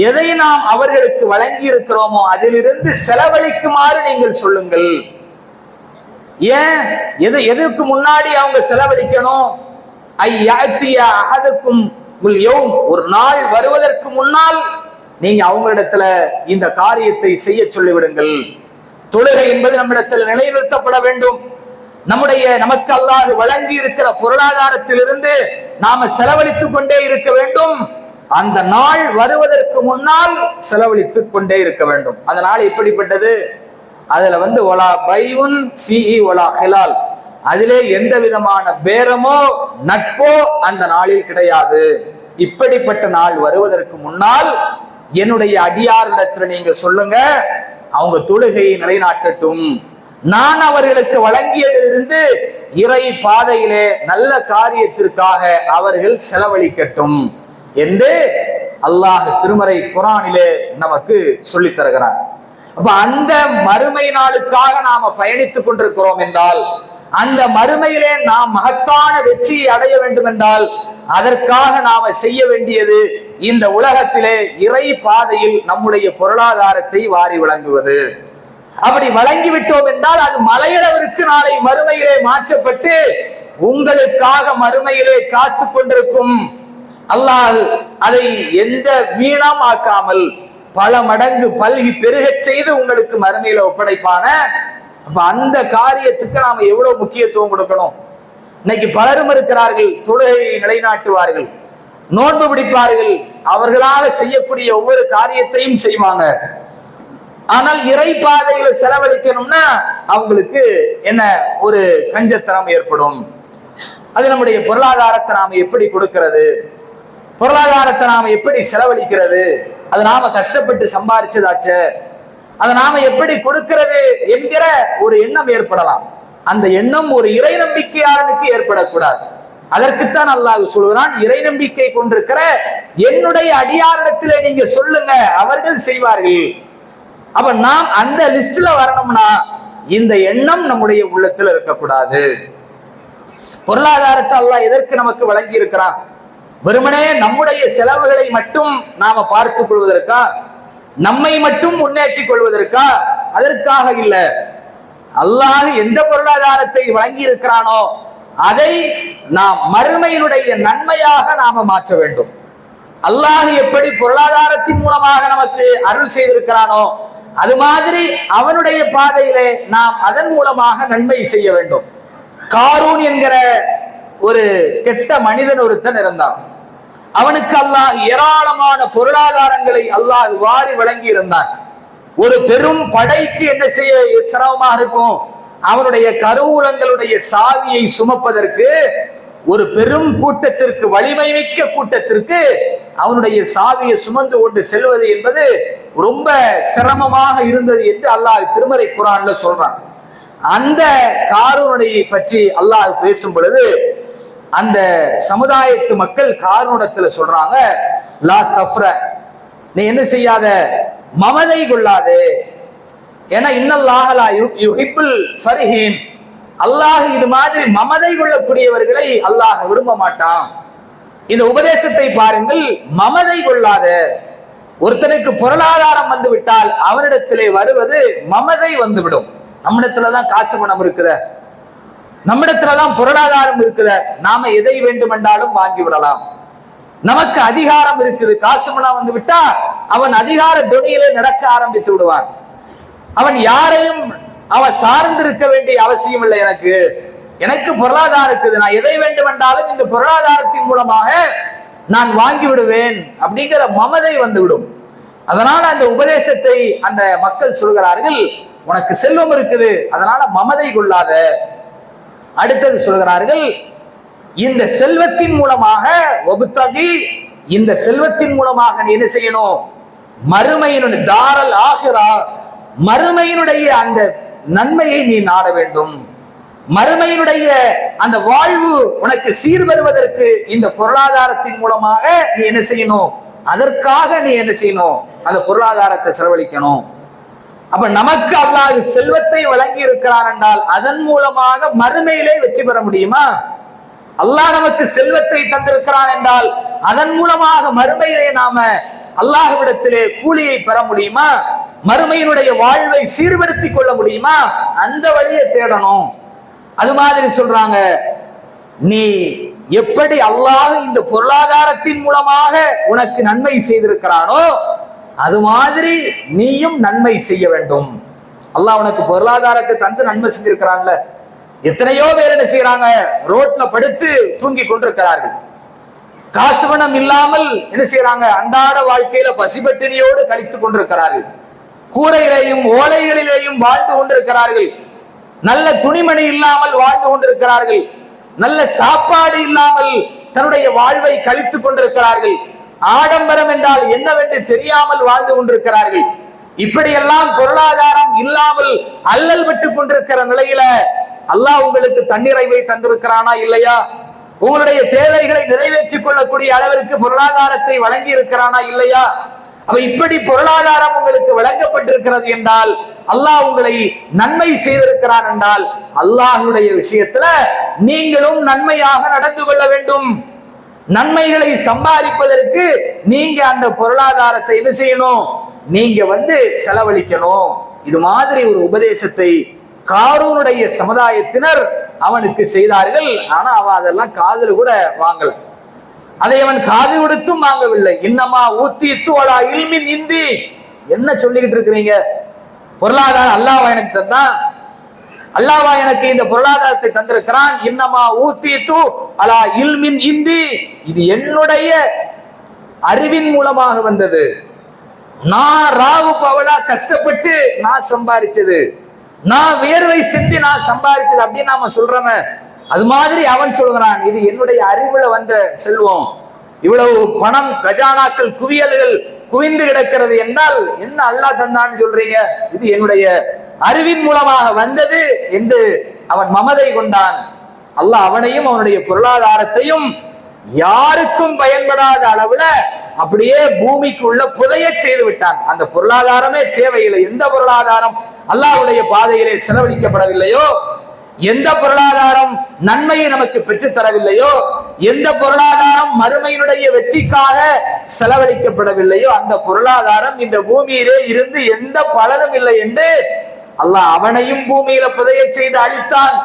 எதை நாம் அவர்களுக்கு வழங்கி இருக்கிறோமோ அதிலிருந்து செலவழிக்குமாறு நீங்கள் சொல்லுங்கள். ஏன்? எதுக்கு முன்னாடி அவங்க செலவழிக்கணும்? ஒரு நாள் வருவதற்கு முன்னால் நீங்க அவங்களிடத்துல இந்த காரியத்தை செய்ய சொல்லிவிடுங்கள். தொழுகை என்பது நம்மிடத்தில் நிலைநிறுத்தப்பட வேண்டும். நமக்கு அல்லாஹ் வழங்கி இருக்கிற பொருளாதாரத்திலிருந்து நாம செலவழித்துக் கொண்டே இருக்க வேண்டும். அந்த நாள் வருவதற்கு முன்னால் செலவழித்துக் கொண்டே இருக்க வேண்டும். அதனால் எப்படிப்பட்டது? அதுல ஒலா பையுன் ஃபீஹி வலா ஹிலால், அதிலே எந்த விதமான பேரமோ நட்போ அந்த நாளில் கிடையாது. இப்படிப்பட்ட நாள் வருவதற்கு முன்னால் என்னுடைய அடியாரிடத்துல நீங்க சொல்லுங்க, அவங்க தொழுகையை நிலைநாட்டட்டும், நான் அவர்களுக்கு வழங்கியதிலிருந்து இறை பாதையிலே நல்ல காரியத்திற்காக அவர்கள் செலவழிக்கட்டும் என்று அல்லாஹ் திருமறை குர்ஆனிலே நமக்கு சொல்லித் தருகிறார். அப்ப அந்த மறுமை நாளுக்காக நாம பயணித்துக் கொண்டிருக்கிறோம் என்றால், அந்த மறுமையிலே நாம் மகத்தான வெற்றியை அடைய வேண்டும் என்றால் அதற்காக நாம செய்ய வேண்டியது இந்த உலகத்திலே இறை பாதையில் நம்முடைய பொருளாதாரத்தை வாரி வழங்குவது. அப்படி வழங்கிவிட்டோம் என்றால் அது மலையளவிற்கு நாளை மறுமையிலே மாற்றப்பட்டு உங்களுக்காக மறுமையிலே காத்து கொண்டிருக்கும். அல்லாஹ் அதை எந்த வீணாம் ஆக்காமல் பல மடங்கு பல்கி பெருகச் செய்து உங்களுக்கு மறுமையில ஒப்படைப்பான. அப்ப அந்த காரியத்துக்கு நாம எவ்வளவு முக்கியத்துவம் கொடுக்கணும். இன்னைக்கு பலரும் இருக்கிறார்கள், தொழுகையை நிலைநாட்டுவார்கள், நோன்பு பிடிப்பார்கள், அவர்களாக செய்யக்கூடிய ஒவ்வொரு காரியத்தையும் செய்வாங்க. ஆனால் இறை பாதையில செலவழிக்கணும்னா அவங்களுக்கு என்ன ஒரு கஞ்சத்தனம் ஏற்படும். அது நம்முடைய பொருளாதாரத்தை நாம எப்படி கொடுக்கிறது, பொருளாதாரத்தை நாம எப்படி செலவழிக்கிறது, அது நாம கஷ்டப்பட்டு சம்பாதிச்சதாச்ச, அதை நாம எப்படி கொடுக்கிறது என்கிற ஒரு எண்ணம் ஏற்படலாம். அந்த எண்ணம் ஒரு இறை நம்பிக்கையாளனுக்கு ஏற்படக்கூடாது. அதற்குத்தான் அல்லாஹ் சொல்கிறான், இறை நம்பிக்கை கொண்டிருக்கிற என்னுடைய அடியாரிடத்திலே நீங்க சொல்லுங்க, அவர்கள் செய்வார்கள். அப்ப நாம் அந்த லிஸ்ட்ல வரணும்னா இந்த எண்ணம் நம்முடைய உள்ளத்தில் இருக்கக்கூடாது. பொருளாதாரத்தை அல்லாஹ் எதற்கு நமக்கு வழங்கி இருக்கிறான்? வெறுமனே நம்முடைய செலவுகளை மட்டும் நாம பார்த்துக் கொள்வதற்கா, நம்மை மட்டும் முன்னேற்றிக் கொள்வதற்கா? அதற்காக இல்ல. அல்லாஹ் எந்த பொருளாதாரத்தை வழங்கி இருக்கிறானோ அதை நாம் மறுமையினுடைய நன்மையாக நாம மாற்ற வேண்டும். அல்லாஹ் எப்படி பொருளாதாரத்தின் மூலமாக நமக்கு அருள் செய்திருக்கிறானோ அது மாதிரி அவனுடைய பாதையிலே நாம் அதன் மூலமாக நன்மை செய்ய வேண்டும். காரூன் என்கிற ஒரு கெட்ட மனிதன் ஒருத்தன் இருந்தான். அவனுக்கு அல்லாஹ் ஏராளமான பொருளாதாரங்களை அல்லாஹ் வாரி வழங்கி இருந்தான். ஒரு பெரும் படைக்கு என்ன செய்ய சிரமமாக இருக்கும், அவனுடைய கருவூலங்களுடைய சாவியை சுமப்பதற்கு, ஒரு பெரும் கூட்டத்திற்கு, வலிமை மிக்க கூட்டத்திற்கு அவனுடைய சாவியை சுமந்து கொண்டு செல்வது என்பது ரொம்ப சிரமமாக இருந்தது என்று அல்லாஹ் திருமறை குர்ஆன்ல சொல்றான். அந்த காரூனுடைய பற்றி அல்லாஹ் பேசும் பொழுது அந்த சமுதாயத்து மக்கள் காரூனிடத்துல சொல்றாங்க, லா தஃப்ர, நீ என்ன செய்யாத, மமதை கொள்ளாதே. ஏன்னா இன்னல்லாஹ லா யுஹிப்புல் ஃபரிஹீன், அல்லாஹ் இது மாதிரி மமதை கொள்ளக்கூடியவர்களை அல்லாஹ் விரும்ப மாட்டான். இந்த உபதேசத்தை பாருங்கள், மமதை கொள்ளாத. ஒருத்தனுக்கு பொருளாதாரம் வந்து விட்டால் அவனிடத்திலே வருவது மமதை வந்துவிடும். நம்மிடத்துலதான் காசு பணம் இருக்குத, நம்மிடத்துலதான் பொருளாதாரம் இருக்குத, நாம எதை வேண்டுமென்றாலும் வாங்கி விடலாம். நமக்கு அதிகாரம் இருக்குது, காசு பணம் வந்து விட்டா அவன் அதிகார துணியிலே நடக்க ஆரம்பித்து விடுவான். அவன் யாரையும் அவன் சார்ந்திருக்க வேண்டிய அவசியம் இல்லை. எனக்கு பொருளாதாரம் இருக்குது, நான் எதை வேண்டுமென்றாலும் இந்த பொருளாதாரத்தின் மூலமாக நான் வாங்கி விடுவேன் அப்படிங்கிற மமதை வந்துவிடும். அதனால அந்த உபதேசத்தை அந்த மக்கள் சொல்கிறார்கள், உனக்கு செல்வம் இருக்குது அதனால மமதை கொள்ளாத. அடுத்தது சொல்கிறார்கள், இந்த செல்வத்தின் மூலமாக ஒபுத்தகி, இந்த செல்வத்தின் மூலமாக நீ என்ன செய்யணும், மறுமையினுடைய தாரல் ஆகிரா, மறுமையினுடைய அந்த நன்மையை நீ நாட வேண்டும். மறுமையினுடைய அந்த வாழ்வு உனக்கு சீர்வருவதற்கு இந்த பொருளாதாரத்தின் மூலமாக நீ என்ன செய்யணும், அதற்காக நீ என்ன செய்யணும், அந்த பொருளாதாரத்தை செலவழிக்கணும். அப்ப நமக்கு அல்லாஹ் செல்வத்தை வழங்கி இருக்கிறார் என்றால் அதன் மூலமாக மறுமையிலே வெற்றி பெற முடியுமா? அல்லாஹ் நமக்கு செல்வத்தை தந்திருக்கிறான் என்றால் அதன் மூலமாக மறுமையிலே நாம அல்லாஹ்விடத்திலே கூலியை பெற முடியுமா? மறுமையினுடைய வாழ்வை சீர்படுத்திக் கொள்ள முடியுமா? அந்த வழியை தேடணும். அது மாதிரி சொல்றாங்க, நீ எப்படி அல்லாஹ் இந்த பொருளாதாரத்தின் மூலமாக உனக்கு நன்மை செய்திருக்கிறானோ அது மாதிரி நீயும் நன்மை செய்ய வேண்டும். அல்லாஹ் உனக்கு பொருளாதாரத்தை தந்து நன்மை செஞ்சிருக்கிறான்ல. எத்தனையோ பேர் என்ன செய்யறாங்க, ரோட்ல படுத்து தூங்கி கொண்டிருக்கிறார்கள். காசு பணம் இல்லாமல் என்ன செய்யறாங்க, அன்றாட வாழ்க்கையில பசிபட்டினியோடு கழித்துக் கொண்டிருக்கிறார்கள். கூரையிலேயும் ஓலைகளிலேயும் வாழ்ந்து கொண்டிருக்கிறார்கள். நல்ல துணிமணி இல்லாமல் வாழ்ந்து கொண்டிருக்கிறார்கள். நல்ல சாப்பாடு இல்லாமல் தன்னுடைய வாழ்வை கழித்துக் கொண்டிருக்கிறார்கள். ஆடம்பரம் என்றால் என்னவென்று தெரியாமல் வாழ்ந்து கொண்டிருக்கிறார்கள். இப்படியெல்லாம் பொருளாதாரம் இல்லாமல் அல்லல் விட்டுக் கொண்டிருக்கிற நிலையில அல்லாஹ் உங்களுக்கு தன்னிறைவை தந்திருக்கிறானா இல்லையா? உங்களுடைய தேவைகளை நிறைவேற்றிக் கொள்ளக்கூடிய அளவிற்கு பொருளாதாரத்தை வழங்கி இருக்கிறானா இல்லையா? அப்ப இப்படி பொருளாதாரம் உங்களுக்கு வழங்கப்பட்டிருக்கிறது என்றால், அல்லாஹ் உங்களை நன்மை செய்திருக்கிறார் என்றால், அல்லாஹ்வுடைய விஷயத்துல நீங்களும் நன்மையாக நடந்து கொள்ள வேண்டும். நன்மைகளை சம்பாதிப்பதற்கு நீங்க அந்த பொருளாதாரத்தை என்ன செய்யணும், நீங்க செலவழிக்கணும். இது மாதிரி ஒரு உபதேசத்தை காரூனுடைய சமுதாயத்தினர் அவனுக்கு செய்தார்கள். ஆனா அவன் அதெல்லாம் காதுல கூட வாங்கல. அதை அவன் காது கொடுத்தும் வாங்கவில்லை. இன்னமா ஊத்தி தோழா இல்மின் இந்தி, என்ன சொல்லிக்கிட்டு இருக்கிறீங்க? பொருளாதாரம் அல்லாஹ் எனக்கு தந்தான், அல்லாஹ் எனக்கு இந்த பொருளாதாரத்தை தந்திருக்கிறான். இன்னமா ஊத்தீது அலா இல்மின் இந்தி, இது என்னுடைய அறிவின் மூலமாக வந்தது. நான் ராவு பவலா கஷ்டப்பட்டு நான் சம்பாதிச்சது, நான் வேர்வை சிந்தி நான் சம்பாதிச்சது அப்படின்னு நாம சொல்றோமே, அது மாதிரி அவன் சொல்கிறான் இது என்னுடைய அறிவுல வந்த செல்வம். இவ்வளவு பணம் கஜானாக்கள் குவியல்கள் குவிந்து கிடக்கிறது என்றால் என்ன அல்லாஹ் தந்தான்னு சொல்றீங்க? இது என்னுடைய அறிவின் மூலமாக வந்தது என்று அவன் மமதை கொண்டான். அல்லாஹ் அவனையும் அவனுடைய பொருளாதாரத்தையும் யாருக்கும் பயன்படாத அளவுல அப்படியே பூமிக்குள்ள புதைய செய்து விட்டான். அந்த பொருளாதாரமே தேவையில்லை. எந்த பொருளாதாரம் அல்லாஹ்வுடைய பாதையிலே செலவழிக்கப்படவில்லையோ, எந்த பொருளாதாரம் நன்மையை நமக்கு பெற்றுத் தரவில்லையோ, எந்த பொருளாதாரம் மறுமையினுடைய வெற்றிக்காக செலவழிக்கப்படவில்லையோ, அந்த பொருளாதாரம் இந்த பூமியிலே இருந்து எந்த பலனும் இல்லை என்று அல்லாஹ் அவனையும் பூமியில புதைய செய்து அழித்தான்.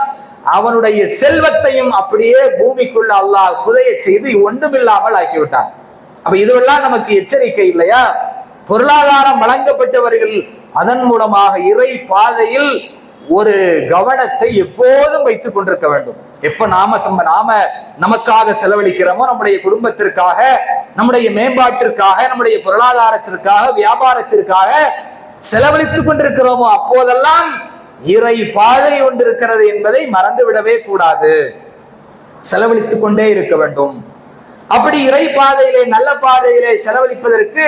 அவனுடைய செல்வத்தையும் அப்படியே பூமிக்குள்ள அல்லாஹ் புதைய செய்து ஒன்றுமில்லாமல் ஆக்கிவிட்டான். அப்ப இதுவெல்லாம் நமக்கு எச்சரிக்கை இல்லையா? பொருளாதாரம் வழங்கப்பட்டவர்கள் அதன் மூலமாக இறை பாதையில் ஒரு கவனத்தை எப்போதும் வைத்துக் கொண்டிருக்க வேண்டும். எப்ப நாம நமக்காக செலவழிக்கிறோமோ, நம்முடைய குடும்பத்திற்காக, நம்முடைய மேம்பாட்டிற்காக, நம்முடைய பொருளாதாரத்திற்காக, வியாபாரத்திற்காக செலவழித்துக் கொண்டிருக்கிறோமோ, அப்போதெல்லாம் இறை பாதை ஒன்றிருக்கிறது என்பதை மறந்துவிடவே கூடாது. செலவழித்துக் கொண்டே இருக்க வேண்டும். அப்படி இறை பாதையிலே, நல்ல பாதையிலே செலவழிப்பதற்கு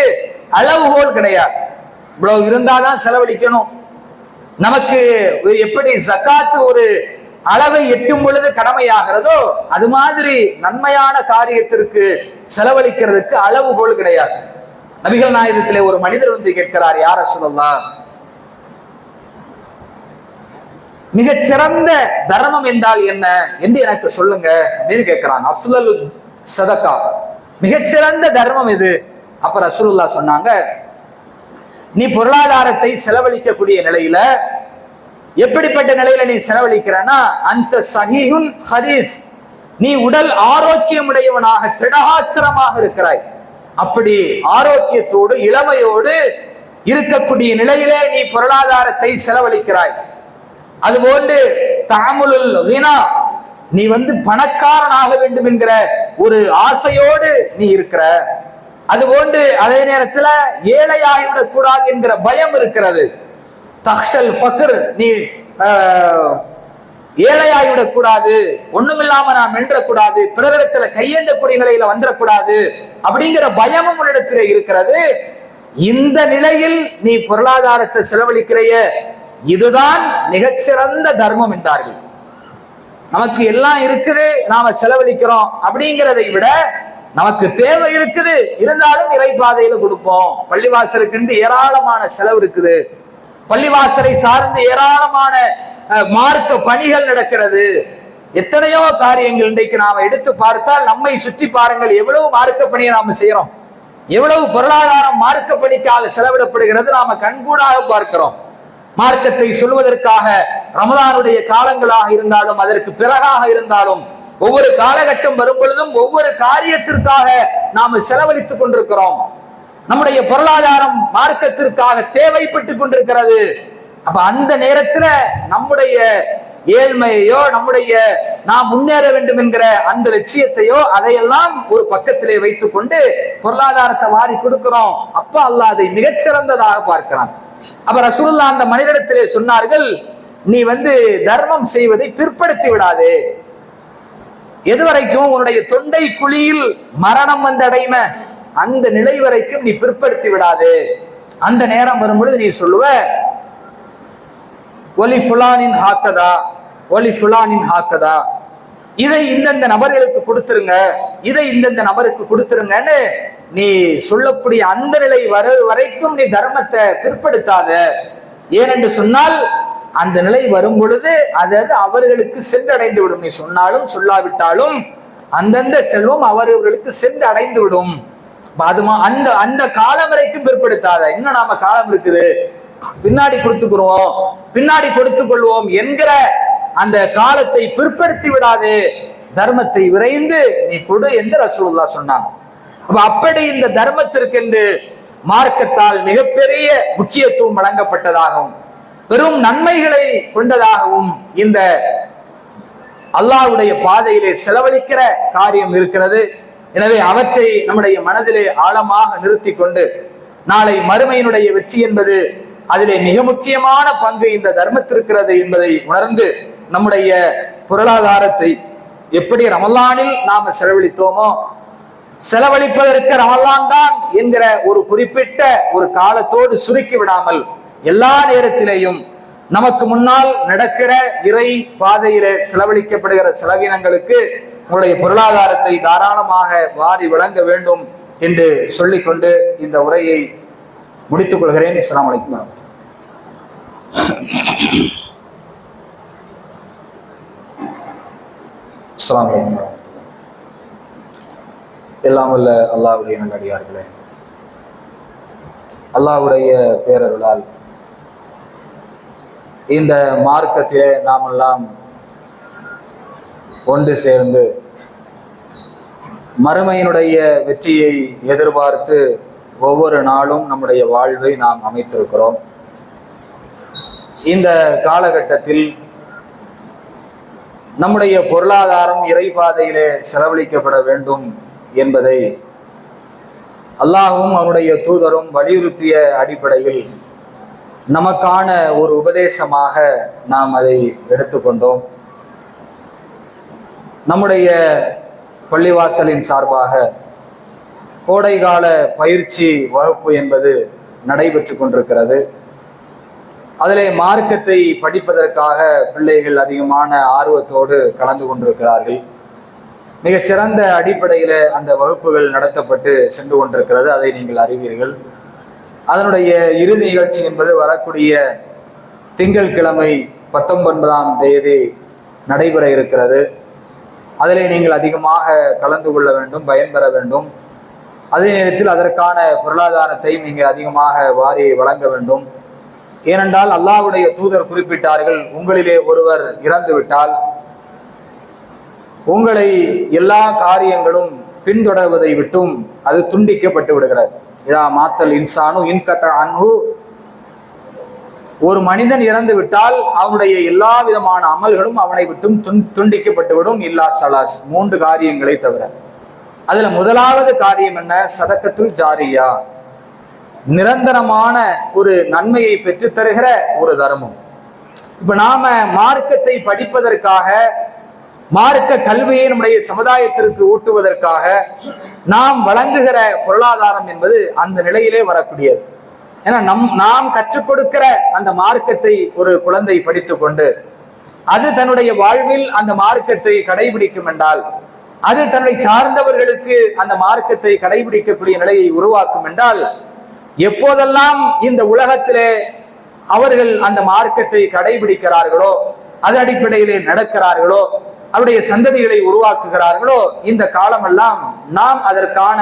அளவுகோல் கிடையாது. இவ்வளவு இருந்தாதான் செலவழிக்கணும். நமக்கு எப்படி ஜகாத்து ஒரு அளவை எட்டும் பொழுது கடமையாகிறதோ, அது மாதிரி நன்மையான காரியத்திற்கு செலவழிக்கிறதுக்கு அளவுகோல் கிடையாது. நபிகள் நாயகத்திலே ஒரு மனிதர் வந்து கேட்கிறார், யார் ரசூலுல்லாஹ், மிகச் சிறந்த தர்மம் என்றால் என்ன என்று எனக்கு சொல்லுங்க அப்படின்னு கேட்கிறான். அஃலலு சதகா, மிகச்சிறந்த தர்மம் இது. அப்ப ரசூலுல்லாஹ் சொன்னாங்க, நீ பொருளாதாரத்தை செலவழிக்கக்கூடிய நிலையில, எப்படிப்பட்ட நிலையில நீ செலவழிக்கிறனா, அந்த சஹீஹுன் ஹதீஸ், நீ உடல் ஆரோக்கியமுடையவனாக திடகாத்திரமாக இருக்கிறாய். அப்படி ஆரோக்கியத்தோடு இளமையோடு இருக்கக்கூடிய நிலையிலே நீ பொருளாதாரத்தை செலவழிக்கிறாய். அதுபோன்று தஅமுலுல் கினா, நீ பணக்காரனாக வேண்டும் என்கிற ஒரு ஆசையோடு நீ இருக்கிற. அதுபோன்று அதே நேரத்தில் ஏழையாகிவிடக் கூடாது என்கிற பயம் இருக்கிறது. தக்ஷல் ஃபக்ர், நீ ஏழையாகிவிடக் கூடாது, ஒண்ணுமில்லாம நாம் மென்றக்கூடாது, பிறரிடத்துல கையேந்தக்கூடிய நிலையில வந்துடக்கூடாது அப்படிங்கிற பயமும் உன்னிடத்துல இருக்கிறது. இந்த நிலையில் நீ பொருளாதாரத்தை செலவழிக்கிறைய, இதுதான் மிகச்சிறந்த தர்மம் என்றார்கள். நமக்கு எல்லாம் இருக்குது, நாம செலவழிக்கிறோம் அப்படிங்கிறதை விட நமக்கு தேவை இருக்குது, இருந்தாலும் இறை பாதையில கொடுப்போம். பள்ளிவாசலுக்கு ஏராளமான செலவு இருக்குது, பள்ளிவாசலை சார்ந்து ஏராளமான மார்க்க பணிகள் நடக்கிறது, எத்தனையோ காரியங்கள். இன்றைக்கு நாம எடுத்து பார்த்தால் நம்மை சுற்றி பாருங்கள், எவ்வளவு மார்க்க பணியை நாம செய்யறோம், எவ்வளவு பொருளாதாரம் மார்க்க பணிக்காக செலவிடப்படுகிறது நாம கண்கூடாக பார்க்கிறோம். மார்க்கத்தை சொல்வதற்காக ரமதானுடைய காலங்களாக இருந்தாலும், அதற்கு பிறகாக இருந்தாலும், ஒவ்வொரு காலகட்டம் வரும் பொழுதும் ஒவ்வொரு காரியத்திற்காக நாம செலவழித்துக் கொண்டிருக்கிறோம். நம்முடைய பொருளாதாரம் மார்க்கத்திற்காக தேவைப்பட்டு கொண்டிருக்கிறது. அப்ப அந்த நேரத்துல நம்முடைய ஏழ்மையோ, நாம் முன்னேற வேண்டும் என்கிற அந்த லட்சியத்தையோ அதையெல்லாம் ஒரு பக்கத்திலே வைத்துக் கொண்டு பொருளாதாரத்தை வாரி கொடுக்கிறோம். அப்ப அல்லாஹ் அதை மிகச்சிறந்ததாக பார்க்கிறான். அப்ப ரசூலுல்லாஹ் அந்த மனிதனிடத்திலே சொன்னார்கள், நீ தர்மம் செய்வதை பிற்படுத்தி விடாதே. எதுவரைக்கும் உன்னுடைய தொண்டை குழியில் மரணம் அடையுமே, அந்த நிலை வரைக்கும் நீ பிற்படுத்தி விடாதே. அந்த நேரம் வரும்பொழுது நீ சொல்லுவ, ஒலி ஃபுலானின் ஹாக்கதா, ஒலி ஃபுலானின் ஹாக்கதா, இதை இந்தந்த நபர்களுக்கு கொடுத்துருங்க, இதை இந்தந்த நபருக்கு கொடுத்துருங்கன்னு நீ சொல்லக்கூடிய அந்த நிலை வரைக்கும் நீ தர்மத்தை பிற்படுத்தாத. ஏனென்று சொன்னால் அந்த நிலை வரும் பொழுது அது அவர்களுக்கு சென்றடைந்து விடும். நீ சொன்னாலும் சொல்லாவிட்டாலும் அந்தந்த செல்வம் அவர்களுக்கு சென்று அடைந்து விடும். அந்த அந்த காலம் வரைக்கும் பிற்படுத்தாத. இன்னும் நாம காலம் இருக்குது, பின்னாடி கொடுத்துக்கிறோம், பின்னாடி கொடுத்துக் கொள்வோம் என்கிற அந்த காலத்தை பிற்படுத்தி விடாதே, தர்மத்தை விரைந்து நீ கொடு என்று ரசூலுல்லாஹ் சொன்னாங்க. அப்படி இந்த தர்மத்திற்கென்று மார்க்கத்தால் மிகப்பெரிய முக்கியத்துவம் வழங்கப்பட்டதாகவும் பெரும் நன்மைகளை கொண்டதாகவும் இந்த அல்லாஹ்வுடைய பாதையிலே செலவழிக்கிற காரியம் இருக்கிறது. எனவே அவற்றை நம்முடைய மனதிலே ஆழமாக நிறுத்தி கொண்டு நாளை மறுமையினுடைய வெற்றி என்பது அதிலே மிக முக்கியமான பங்கு இந்த தர்மத்திற்கிறது என்பதை உணர்ந்து நம்முடைய பொருளாதாரத்தை எப்படி ரமலானில் நாம செலவழித்தோமோ, செலவழிப்பதற்கு ரமலான் தான் என்கிற ஒரு குறிப்பிட்ட ஒரு காலத்தோடு சுருக்கி விடாமல் எல்லா நேரத்திலேயும் நமக்கு முன்னால் நடக்கிற இறை பாதையிலே செலவழிக்கப்படுகிற செலவினங்களுக்கு உங்களுடைய பொருளாதாரத்தை தாராளமாக வாரி வழங்க வேண்டும் என்று சொல்லிக்கொண்டு இந்த உரையை முடித்துக் கொள்கிறேன். அஸ்ஸலாமு அலைக்கும். எல்லாம் வல்ல அல்லாஹ்வுடைய நல்லடியார்களே, அல்லாஹ்வுடைய பேரருளால் இந்த மார்க்கத்திலே நாமெல்லாம் ஒன்று சேர்ந்து மறுமையினுடைய வெற்றியை எதிர்பார்த்து ஒவ்வொரு நாளும் நம்முடைய வாழ்வை நாம் அமைத்திருக்கிறோம். இந்த காலகட்டத்தில் நம்முடைய பொருளாதாரம் இறைபாதையிலே செலவழிக்கப்பட வேண்டும் என்பதை அல்லாஹ்வும் அவனுடைய தூதரும் வலியுறுத்திய அடிப்படையில் நமக்கான ஒரு உபதேசமாக நாம் அதை எடுத்துக்கொண்டோம். நம்முடைய பள்ளிவாசலின் சார்பாக கோடைகால பயிற்சி வகுப்பு என்பது நடைபெற்று கொண்டிருக்கிறது. அதிலே மார்க்கத்தை படிப்பதற்காக பிள்ளைகள் அதிகமான ஆர்வத்தோடு கலந்து கொண்டிருக்கிறார்கள். மிகச்சிறந்த அடிப்படையில் அந்த வகுப்புகள் நடத்தப்பட்டு சென்று கொண்டிருக்கிறது. அதை நீங்கள் அறிவீர்கள். அதனுடைய இறுதி நிகழ்ச்சி என்பது வரக்கூடிய திங்கட்கிழமை 19ஆம் தேதி நடைபெற இருக்கிறது. அதிலே நீங்கள் அதிகமாக கலந்து கொள்ள வேண்டும், பயன்பெற வேண்டும். அதே நேரத்தில் அதற்கான பொருளாதாரத்தை நீங்கள் அதிகமாக வாரி வழங்க வேண்டும். ஏனென்றால் அல்லாஹ்வுடைய தூதர் குறிப்பிட்டார்கள், உங்களிலே ஒருவர் இறந்துவிட்டால் உங்களை எல்லா காரியங்களும் பின்தொடர்வதை விட்டும் அது துண்டிக்கப்பட்டு விடுகிறது. இதா மாத்தல் இன்சானு இன்கத அன்ஹு, ஒரு மனிதன் இறந்து விட்டால் அவனுடைய எல்லா விதமான அமல்களும் அவனை விட்டும் துண்டிக்கப்பட்டுவிடும். இல்லா சலாஸ், 3 காரியங்களை தவிர. அதுல முதலாவது காரியம் என்ன? சதக்கத்துல் ஜாரியா, நிரந்தரமான ஒரு நன்மையை பெற்று தருகிற ஒரு தர்மம். இப்ப நாம மார்க்கத்தை படிப்பதற்காக, மார்க்க கல்வியை நம்முடைய சமுதாயத்திற்கு ஊட்டுவதற்காக நாம் வழங்குகிற பொருளாதாரம் என்பது அந்த நிலையிலே வரக்கூடியது. ஏன்னா நாம் கற்றுக் கொடுக்கிற அந்த மார்க்கத்தை ஒரு குழந்தை படித்துக் கொண்டு அது தன்னுடைய வாழ்வில் அந்த மார்க்கத்தை கடைபிடிக்கும் என்றால், அது தன்னை சார்ந்தவர்களுக்கு அந்த மார்க்கத்தை கடைபிடிக்கக்கூடிய நிலையை உருவாக்கும் என்றால், எப்போதெல்லாம் இந்த உலகத்திலே அவர்கள் அந்த மார்க்கத்தை கடைபிடிக்கிறார்களோ, அதன் அடிப்படையிலே நடக்கிறார்களோ, அவருடைய சந்ததிகளை உருவாக்குகிறார்களோ, இந்த காலமெல்லாம் நாம் அதற்கான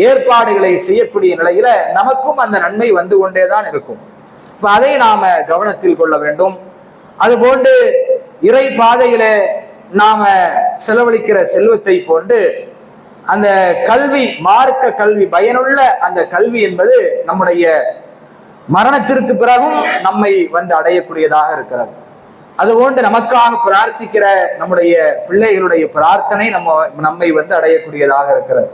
ஏற்பாடுகளை செய்யக்கூடிய நிலையில நமக்கும் அந்த நன்மை வந்து கொண்டேதான் இருக்கும். இப்ப அதை நாம கவனத்தில் கொள்ள வேண்டும். அதுபோன்று இறை பாதையில நாம செலவழிக்கிற செல்வத்தை போன்று அந்த கல்வி, மார்க்க கல்வி, பயனுள்ள அந்த கல்வி என்பது நம்முடைய மரணத்திற்கு பிறகும் நம்மை வந்து அடையக்கூடியதாக இருக்கிறது. அதுபோன்று நமக்காக பிரார்த்திக்கிற நம்முடைய பிள்ளைகளுடைய பிரார்த்தனை நம்மை வந்து அடையக்கூடியதாக இருக்கிறது.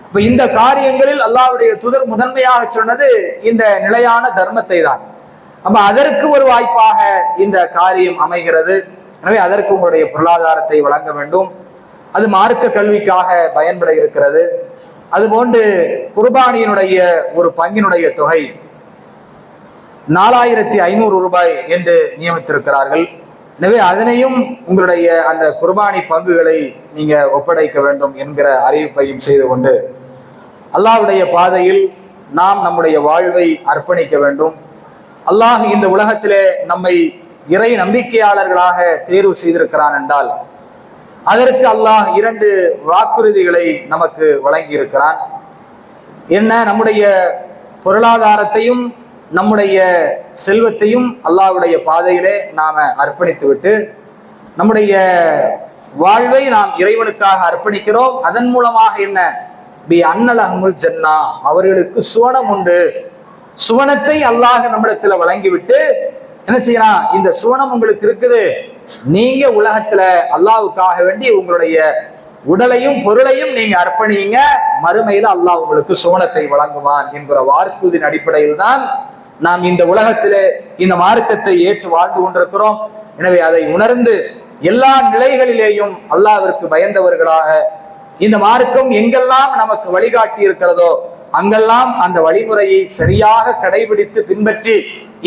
இப்ப இந்த காரியங்களில் அல்லாஹ்வுடைய தூதர் முதன்மையாக சொன்னது இந்த நிலையான தர்மத்தை தான். அப்ப அதற்கு ஒரு வாய்ப்பாக இந்த காரியம் அமைகிறது. எனவே அதற்கு உங்களுடைய பொருளாதாரத்தை வழங்க வேண்டும். அது மார்க்க கல்விக்காக பயன்பட இருக்கிறது. அதுபோன்று குர்பானியினுடைய ஒரு பங்கினுடைய தொகை 4500 ரூபாய் என்று நியமித்திருக்கிறார்கள். எனவே அதனையும் உங்களுடைய அந்த குர்பானி பங்குகளை நீங்க ஒப்படைக்க வேண்டும் என்கிற அறிவிப்பையும் செய்து கொண்டு அல்லாஹ்வுடைய பாதையில் நாம் நம்முடைய வாழ்வை அர்ப்பணிக்க வேண்டும். அல்லாஹ் இந்த உலகத்திலே நம்மை இறை நம்பிக்கையாளர்களாக தேர்வு செய்திருக்கிறான் என்றால் அதற்கு அல்லாஹ் 2 வாக்குறுதிகளை நமக்கு வழங்கி இருக்கிறான். என்ன? நம்முடைய பொருளாதாரத்தையும் நம்முடைய செல்வத்தையும் அல்லாஹ்வுடைய பாதையிலே நாம அர்ப்பணித்து விட்டு நம்முடைய வாழ்வை நாம் இறைவனுக்காக அர்ப்பணிக்கிறோம். அதன் மூலமாக என்ன? பி அன்னலஹமுல் ஜன்னா, அவர்களுக்கு சுவனம் உண்டு. சுவனத்தை அல்லாஹ் நம்மிடத்துல வழங்கிவிட்டு என்ன செய்யறான், இந்த சுவனம் உங்களுக்கு இருக்குது, நீங்க உலகத்துல அல்லாஹ்வுக்காக வேண்டி உங்களுடைய உடலையும் பொருளையும் நீங்க அர்ப்பணிங்க, மறுமையில அல்லாஹ் உங்களுக்கு சுவனத்தை வழங்குவான் என்கிற வாக்குறுதியின் அடிப்படையில் தான் நாம் இந்த உலகத்திலே இந்த மார்க்கத்தை ஏற்று வாழ்ந்து கொண்டிருக்கிறோம். எனவே அதை உணர்ந்து எல்லா நிலைகளிலேயும் அல்லாஹ்விற்கு பயந்தவர்களாக, இந்த மார்க்கம் எங்கெல்லாம் நமக்கு வழிகாட்டி இருக்கிறதோ அங்கெல்லாம் அந்த வழிமுறையை சரியாக கடைபிடித்து பின்பற்றி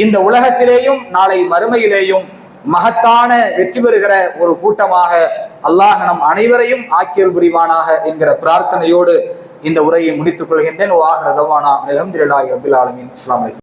இந்த உலகத்திலேயும் நாளை மறுமையிலேயும் மகத்தான வெற்றி பெறுகிற ஒரு கூட்டமாக அல்லாஹ் நம் அனைவரையும் ஆக்கியல் புரிவானாக என்கிற பிரார்த்தனையோடு இந்த உரையை முடித்துக் கொள்கின்றேன். வாஹிரு தஅவானா அல்ஹம்துலில்லாஹி ரப்பில் ஆலமீன். அஸ்ஸலாமு அலைக்கும்.